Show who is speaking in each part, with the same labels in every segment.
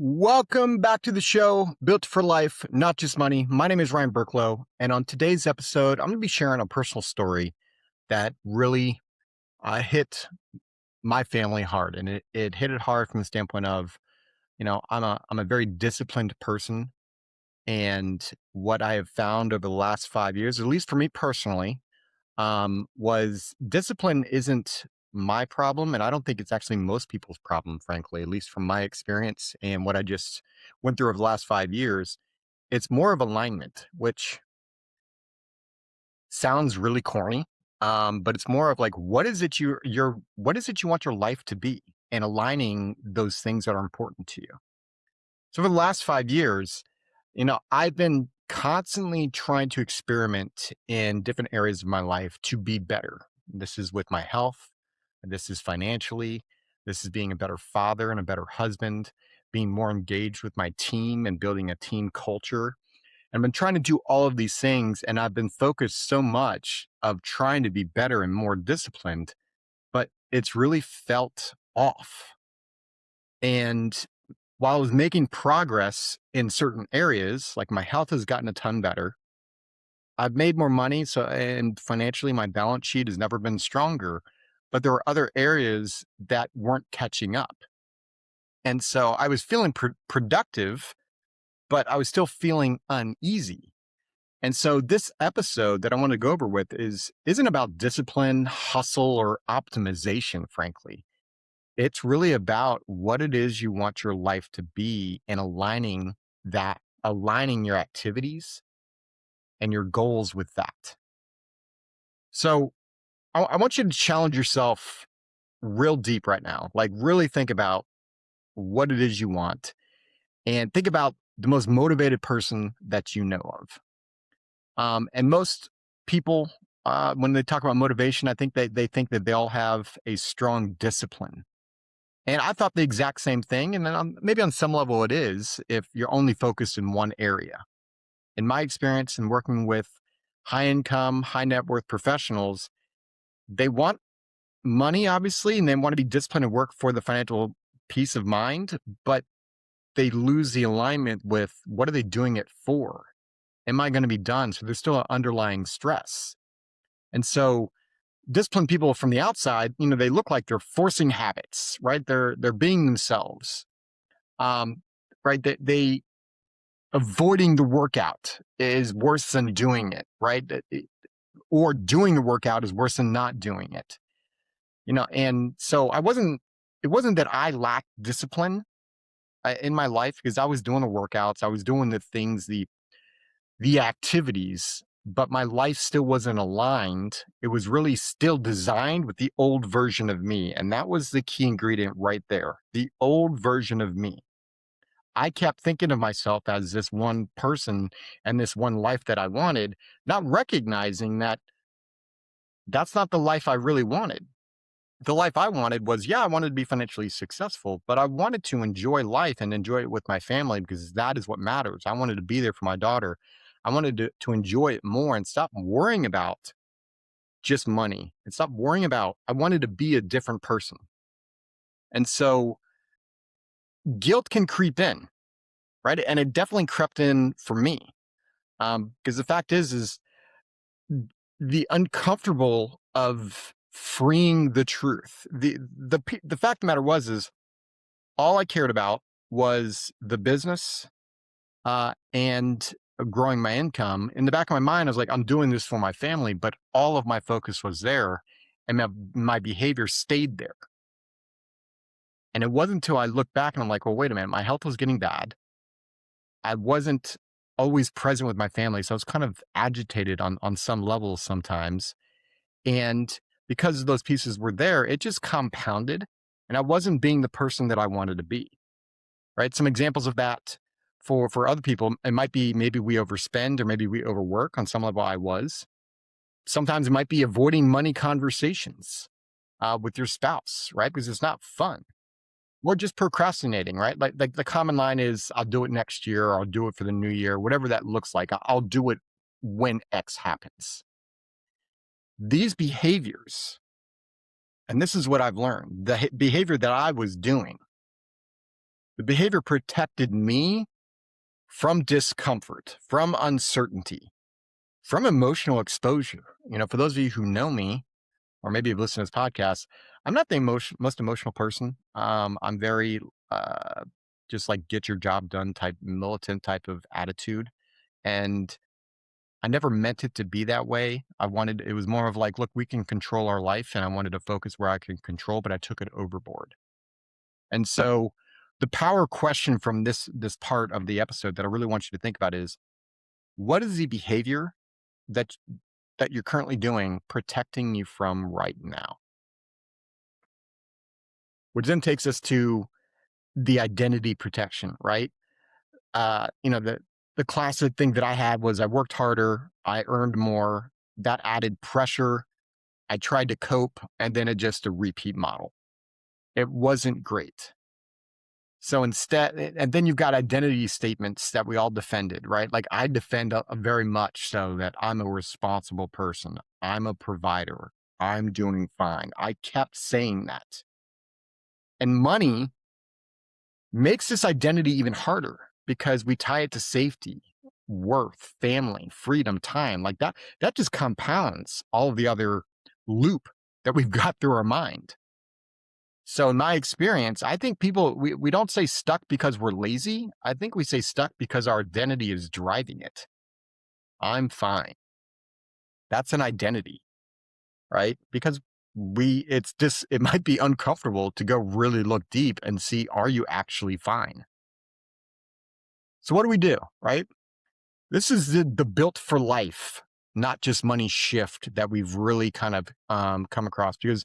Speaker 1: Welcome back to the show, Built for Life, Not Just Money. My name is Ryan Burklo, and on today's episode, I'm going to be sharing a personal story that really hit my family hard, and it hit it hard from the standpoint of, I'm a very disciplined person, and what I have found over the last 5 years, at least for me personally, was discipline isn't my problem. And I don't think it's actually most people's problem, frankly, at least from my experience and what I just went through over the last 5 years. It's more of alignment, which sounds really corny. But it's more of like, what is it what is it you want your life to be, and aligning those things that are important to you. So for the last 5 years, I've been constantly trying to experiment in different areas of my life to be better. This is with my health. This is financially. This is being a better father and a better husband, being more engaged with my team and building a team culture. And I've been trying to do all of these things, and I've been focused so much of trying to be better and more disciplined, but it's really felt off. And while I was making progress in certain areas, like my health has gotten a ton better, I've made more money. So, and financially, my balance sheet has never been stronger, but there were other areas that weren't catching up. And so I was feeling productive, but I was still feeling uneasy. And so this episode that I want to go over with isn't about discipline, hustle, or optimization, frankly. It's really about what it is you want your life to be, and aligning your activities and your goals with that. So I want you to challenge yourself real deep right now. Like, really think about what it is you want, and think about the most motivated person that you know of. And most people, when they talk about motivation, I think they think that they all have a strong discipline. And I thought the exact same thing. And then maybe on some level it is, if you're only focused in one area. In my experience in working with high income, high net worth professionals, they want money, obviously, and they want to be disciplined and work for the financial peace of mind, but they lose the alignment with, what are they doing it for? Am I going to be done? So there's still an underlying stress. And so disciplined people from the outside, they look like they're forcing habits, right? They're being themselves. Um, right. They avoiding the workout is worse than doing it, right? Or doing the workout is worse than not doing it. And so it wasn't that I lacked discipline in my life, because I was doing the workouts, I was doing the things, the activities, but my life still wasn't aligned. It was really still designed with the old version of me. And that was the key ingredient right there. The old version of me. I kept thinking of myself as this one person and this one life that I wanted, not recognizing that that's not the life I really wanted. The life I wanted was, yeah, I wanted to be financially successful, but I wanted to enjoy life and enjoy it with my family, because that is what matters. I wanted to be there for my daughter. I wanted to enjoy it more and stop worrying about just money, and stop worrying about, I wanted to be a different person. And so guilt can creep in, right? And it definitely crept in for me. Because the fact is the uncomfortable of freeing the truth. The fact of the matter is all I cared about was the business, and growing my income. In the back of my mind, I was like, I'm doing this for my family, but all of my focus was there, and my behavior stayed there. And it wasn't until I looked back and I'm like, well, wait a minute, my health was getting bad. I wasn't always present with my family. So I was kind of agitated on some levels sometimes. And because those pieces were there, it just compounded, and I wasn't being the person that I wanted to be. Right. Some examples of that for other people, it might be maybe we overspend, or maybe we overwork. On some level, I was. Sometimes it might be avoiding money conversations with your spouse, right? Because it's not fun. Or just procrastinating, right? Like the common line is, I'll do it next year, or I'll do it for the new year, whatever that looks like. I'll do it when X happens. These behaviors, and this is what I've learned, the behavior that I was doing The behavior protected me from discomfort, from uncertainty, from emotional exposure. For those of you who know me, or maybe you've listened to this podcast, I'm not the most emotional person. I'm very uh, just like get your job done type, militant type of attitude. And I never meant it to be that way. It was more of like, look, we can control our life. And I wanted to focus where I can control, but I took it overboard. And so the power question from this part of the episode that I really want you to think about is, what is the behavior that you're currently doing protecting you from right now? Which then takes us to the identity protection, right? The classic thing that I had was I worked harder, I earned more, that added pressure. I tried to cope, and then it just a repeat model. It wasn't great. So instead, and then you've got identity statements that we all defended, right? Like I defend a very much so that I'm a responsible person. I'm a provider. I'm doing fine. I kept saying that. And money makes this identity even harder because we tie it to safety, worth, family, freedom, time. Like that just compounds all of the other loop that we've got through our mind. So in my experience, I think people we don't say stuck because we're lazy. I think we say stuck because our identity is driving it. I'm fine. That's an identity, right? Because it might be uncomfortable to go really look deep and see, are you actually fine? So what do we do, right? This is the built for life, not just money shift that we've really kind of come across, because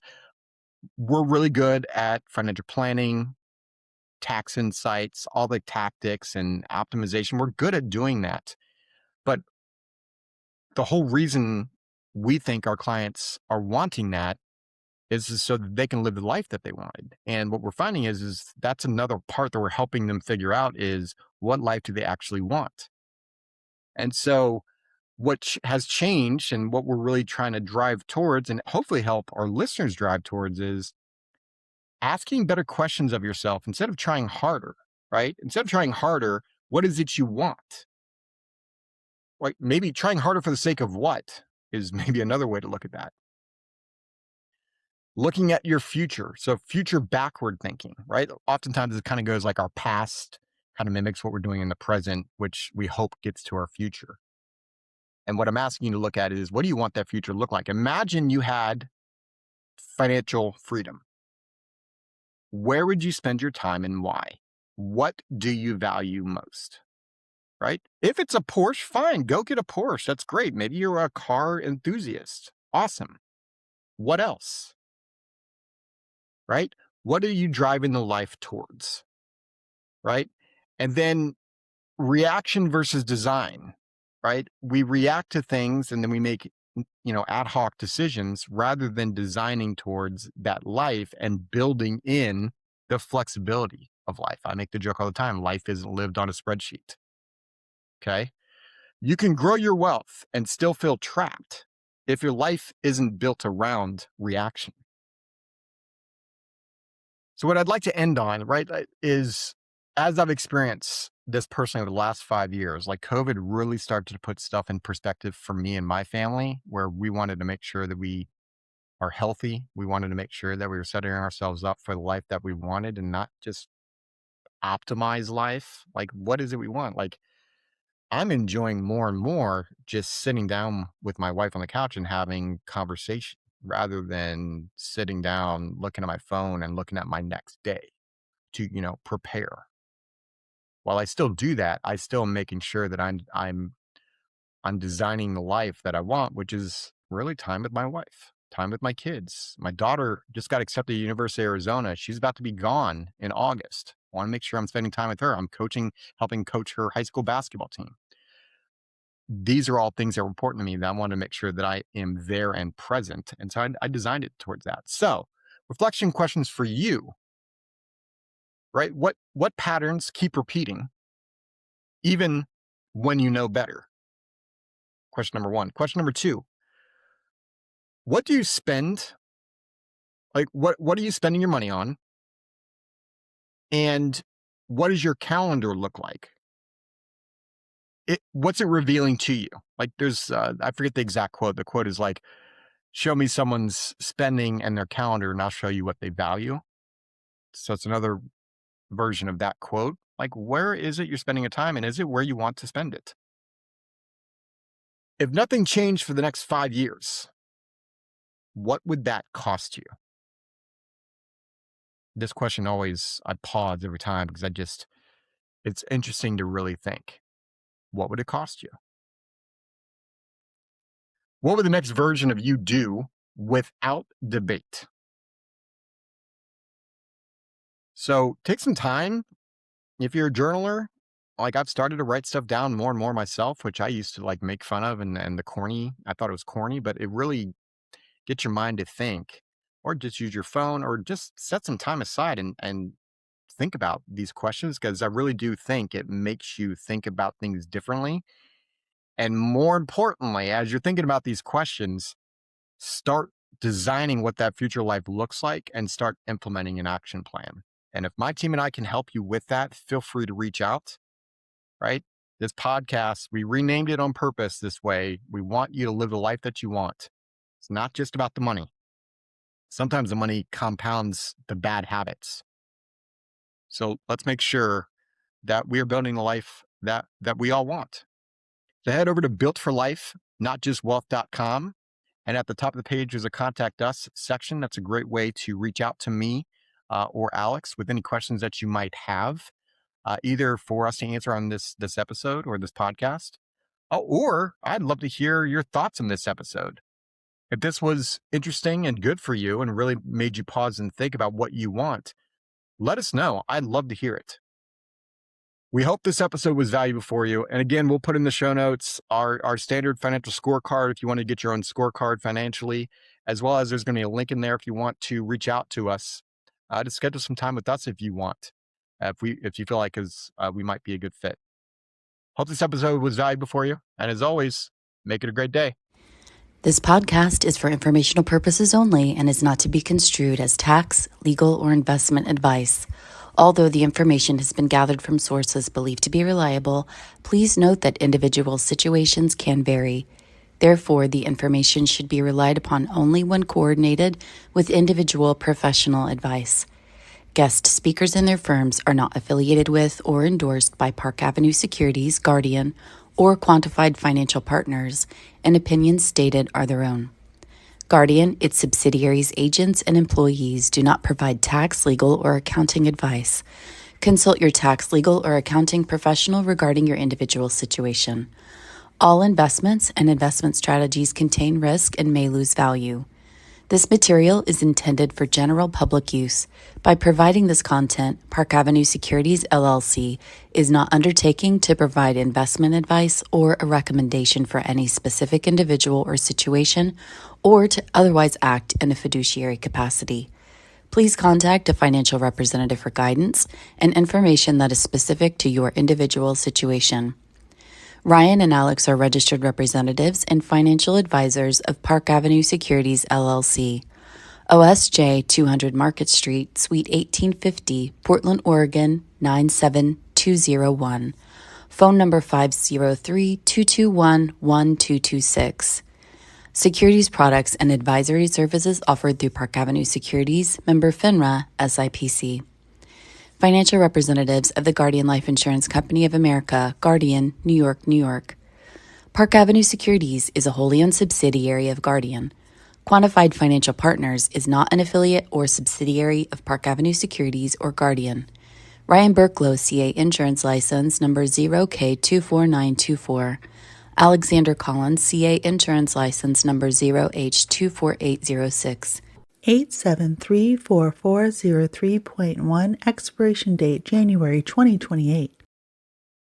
Speaker 1: we're really good at financial planning, tax insights, all the tactics and optimization. We're good at doing that. But the whole reason we think our clients are wanting that is so that they can live the life that they wanted. And what we're finding is that's another part that we're helping them figure out is, what life do they actually want? And so what has changed and what we're really trying to drive towards and hopefully help our listeners drive towards is asking better questions of yourself instead of trying harder, right? Instead of trying harder, what is it you want? Like maybe trying harder for the sake of what is maybe another way to look at that. Looking at your future. So future backward thinking, right? Oftentimes it kind of goes like our past kind of mimics what we're doing in the present, which we hope gets to our future. And what I'm asking you to look at is, what do you want that future to look like? Imagine you had financial freedom. Where would you spend your time and why? What do you value most? Right? If it's a Porsche, fine, go get a Porsche. That's great. Maybe you're a car enthusiast. Awesome. What else? Right? What are you driving the life towards? Right? And then reaction versus design, right? We react to things and then we make ad hoc decisions rather than designing towards that life and building in the flexibility of life. I make the joke all the time, life isn't lived on a spreadsheet. Okay? You can grow your wealth and still feel trapped if your life isn't built around reaction. So what I'd like to end on, right, is as I've experienced this personally over the last 5 years, like COVID really started to put stuff in perspective for me and my family, where we wanted to make sure that we are healthy. We wanted to make sure that we were setting ourselves up for the life that we wanted and not just optimize life. Like, what is it we want? Like, I'm enjoying more and more just sitting down with my wife on the couch and having conversation rather than sitting down, looking at my phone and looking at my next day to, prepare. While I still do that, I still am making sure that I'm designing the life that I want, which is really time with my wife, time with my kids. My daughter just got accepted to University of Arizona. She's about to be gone in August. I want to make sure I'm spending time with her. I'm helping coach her high school basketball team. These are all things that are important to me that I want to make sure that I am there and present. And so I designed it towards that. So reflection questions for you, right? What patterns keep repeating even when you know better? Question number one. Question number two, what do you spend? Like what are you spending your money on? And what does your calendar look like? What's it revealing to you? Like there's, I forget the exact quote. The quote is like, show me someone's spending and their calendar and I'll show you what they value. So it's another version of that quote. Like, where is it you're spending your time and is it where you want to spend it? If nothing changed for the next 5 years, what would that cost you? This question always, I pause every time because it's interesting to really think. What would it cost you? What would the next version of you do without debate? So take some time. If you're a journaler, like I've started to write stuff down more and more myself, which I used to like make fun of and the corny. I thought it was corny, but it really gets your mind to think, or just use your phone or just set some time aside and think about these questions because I really do think it makes you think about things differently. And more importantly, as you're thinking about these questions, start designing what that future life looks like and start implementing an action plan. And if my team and I can help you with that, feel free to reach out, right? This podcast, we renamed it on purpose this way. We want you to live the life that you want. It's not just about the money. Sometimes the money compounds the bad habits. So let's make sure that we are building the life that we all want. So head over to builtforlife.notjustwealth.com. And at the top of the page, there's a contact us section. That's a great way to reach out to me or Alex with any questions that you might have, either for us to answer on this episode or this podcast. Or I'd love to hear your thoughts on this episode. If this was interesting and good for you and really made you pause and think about what you want, let us know. I'd love to hear it. We hope this episode was valuable for you. And again, we'll put in the show notes our standard financial scorecard if you want to get your own scorecard financially, as well as there's going to be a link in there if you want to reach out to us to schedule some time with us if you want, if you feel like we might be a good fit. Hope this episode was valuable for you. And as always, make it a great day.
Speaker 2: This podcast is for informational purposes only and is not to be construed as tax, legal, or investment advice. Although the information has been gathered from sources believed to be reliable, please note that individual situations can vary. Therefore, the information should be relied upon only when coordinated with individual professional advice. Guest speakers and their firms are not affiliated with or endorsed by Park Avenue Securities, Guardian, or Quantified Financial Partners, and opinions stated are their own. Guardian, its subsidiaries, agents, and employees do not provide tax, legal, or accounting advice. Consult your tax, legal, or accounting professional regarding your individual situation. All investments and investment strategies contain risk and may lose value. This material is intended for general public use. By providing this content, Park Avenue Securities, LLC is not undertaking to provide investment advice or a recommendation for any specific individual or situation, or to otherwise act in a fiduciary capacity. Please contact a financial representative for guidance and information that is specific to your individual situation. Ryan and Alex are registered representatives and financial advisors of Park Avenue Securities, LLC. OSJ 200 Market Street, Suite 1850, Portland, Oregon 97201. Phone number 503-221-1226. Securities products and advisory services offered through Park Avenue Securities, member FINRA, SIPC. Financial representatives of the Guardian Life Insurance Company of America, Guardian, New York, New York. Park Avenue Securities is a wholly owned subsidiary of Guardian. Quantified Financial Partners is not an affiliate or subsidiary of Park Avenue Securities or Guardian. Ryan Burklo, CA Insurance License Number 0K24924. Alexander Collins, CA Insurance License Number 0H24806.
Speaker 3: 8734403.1, expiration date January 2028.